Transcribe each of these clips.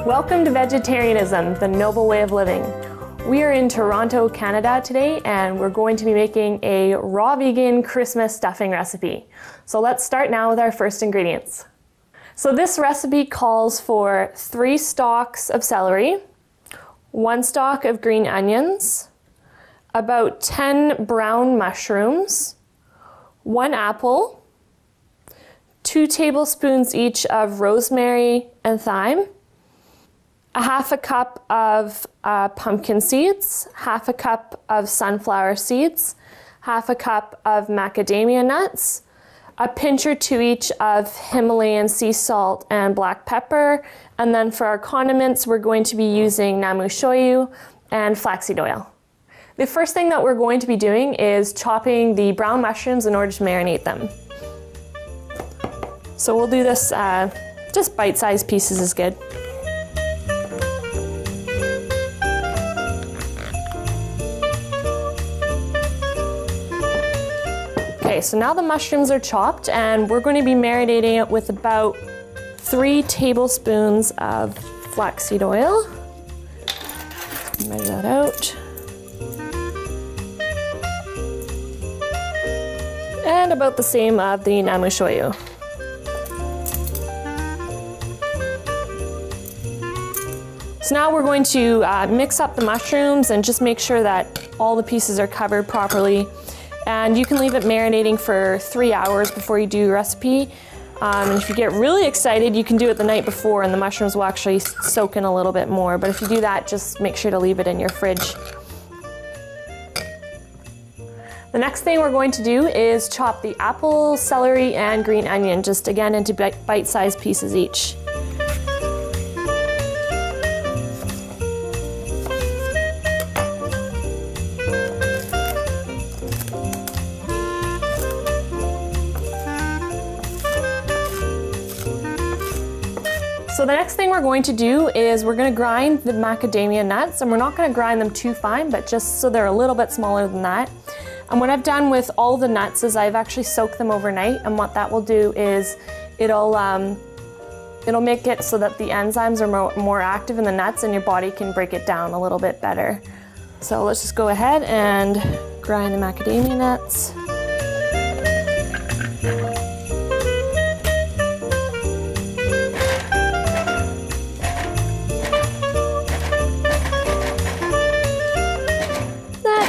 Welcome to Vegetarianism, the noble way of living. We are in Toronto, Canada today, and we're going to be making a raw vegan Christmas stuffing recipe. So let's start now with our first ingredients. So this recipe calls for 3 stalks of celery, 1 stalk of green onions, about 10 brown mushrooms, 1 apple, 2 tablespoons each of rosemary and thyme, 1/2 cup of pumpkin seeds, 1/2 cup of sunflower seeds, 1/2 cup of macadamia nuts, a pinch or 2 each of Himalayan sea salt and black pepper, and then for our condiments we're going to be using namu shoyu and flaxseed oil. The first thing that we're going to be doing is chopping the brown mushrooms in order to marinate them. So we'll do this, just bite-sized pieces is good. Okay, so now the mushrooms are chopped and we're going to be marinating it with about 3 tablespoons of flaxseed oil. Measure that out. And about the same of the namu shoyu. So now we're going to mix up the mushrooms and just make sure that all the pieces are covered properly. And you can leave it marinating for 3 hours before you do your recipe. And if you get really excited, you can do it the night before and the mushrooms will actually soak in a little bit more. But if you do that, just make sure to leave it in your fridge. The next thing we're going to do is chop the apple, celery, and green onion, just again into bite-sized pieces each. So the next thing we're going to do is we're going to grind the macadamia nuts, and we're not going to grind them too fine, but just so they're a little bit smaller than that. And what I've done with all the nuts is I've actually soaked them overnight, and what that will do is it'll make it so that the enzymes are more active in the nuts and your body can break it down a little bit better. So let's just go ahead and grind the macadamia nuts.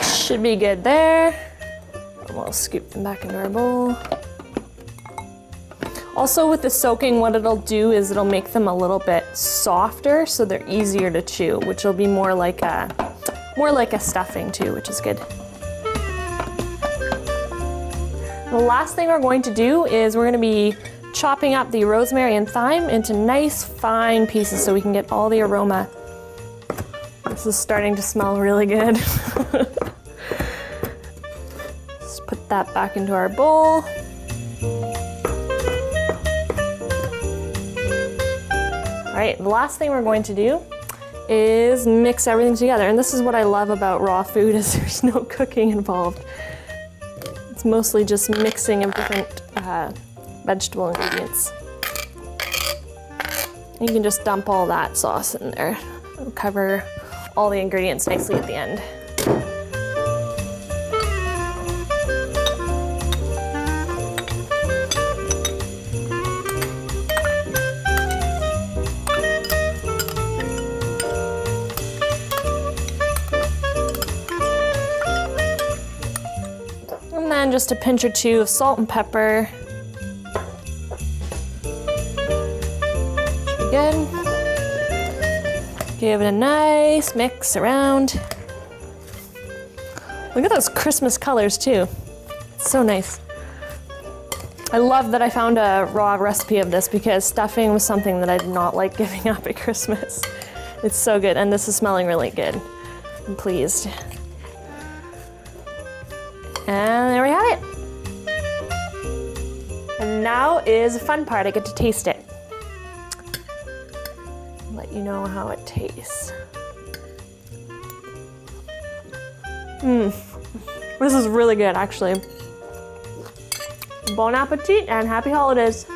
Should be good there. And we'll scoop them back into our bowl. Also with the soaking, what it'll do is it'll make them a little bit softer so they're easier to chew, which will be more like a stuffing too, which is good. The last thing we're going to do is we're going to be chopping up the rosemary and thyme into nice fine pieces so we can get all the aroma. This is starting to smell really good. Put that back into our bowl. All right, the last thing we're going to do is mix everything together. And this is what I love about raw food is there's no cooking involved. It's mostly just mixing of different vegetable ingredients. You can just dump all that sauce in there. It'll cover all the ingredients nicely at the end. And then just a pinch or 2 of salt and pepper. Should be good. Give it a nice mix around. Look at those Christmas colors too. It's so nice. I love that I found a raw recipe of this because stuffing was something that I did not like giving up at Christmas. It's so good, and this is smelling really good. I'm pleased. And there we have it. And now is the fun part, I get to taste it. let you know how it tastes. This is really good, actually. Bon appetit and happy holidays.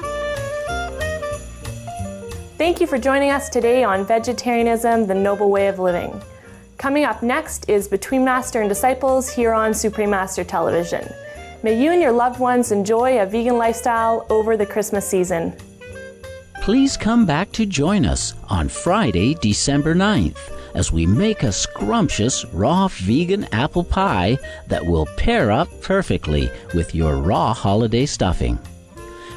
Thank you for joining us today on Vegetarianism, the Noble Way of Living. Coming up next is Between Master and Disciples here on Supreme Master Television. May you and your loved ones enjoy a vegan lifestyle over the Christmas season. Please come back to join us on Friday, December 9th, as we make a scrumptious raw vegan apple pie that will pair up perfectly with your raw holiday stuffing.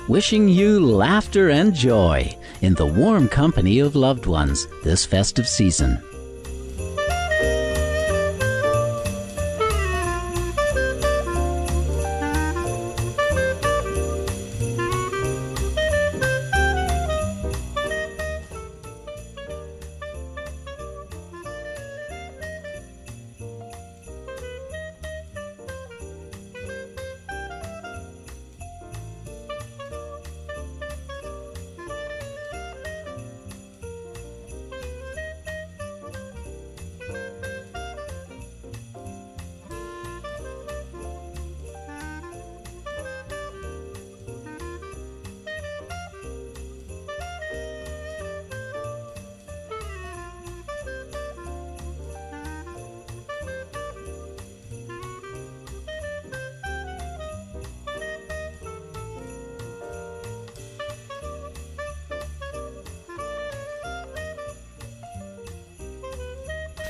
Wishing you laughter and joy in the warm company of loved ones this festive season.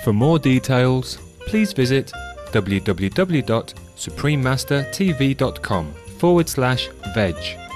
For more details, please visit www.suprememastertv.com/veg.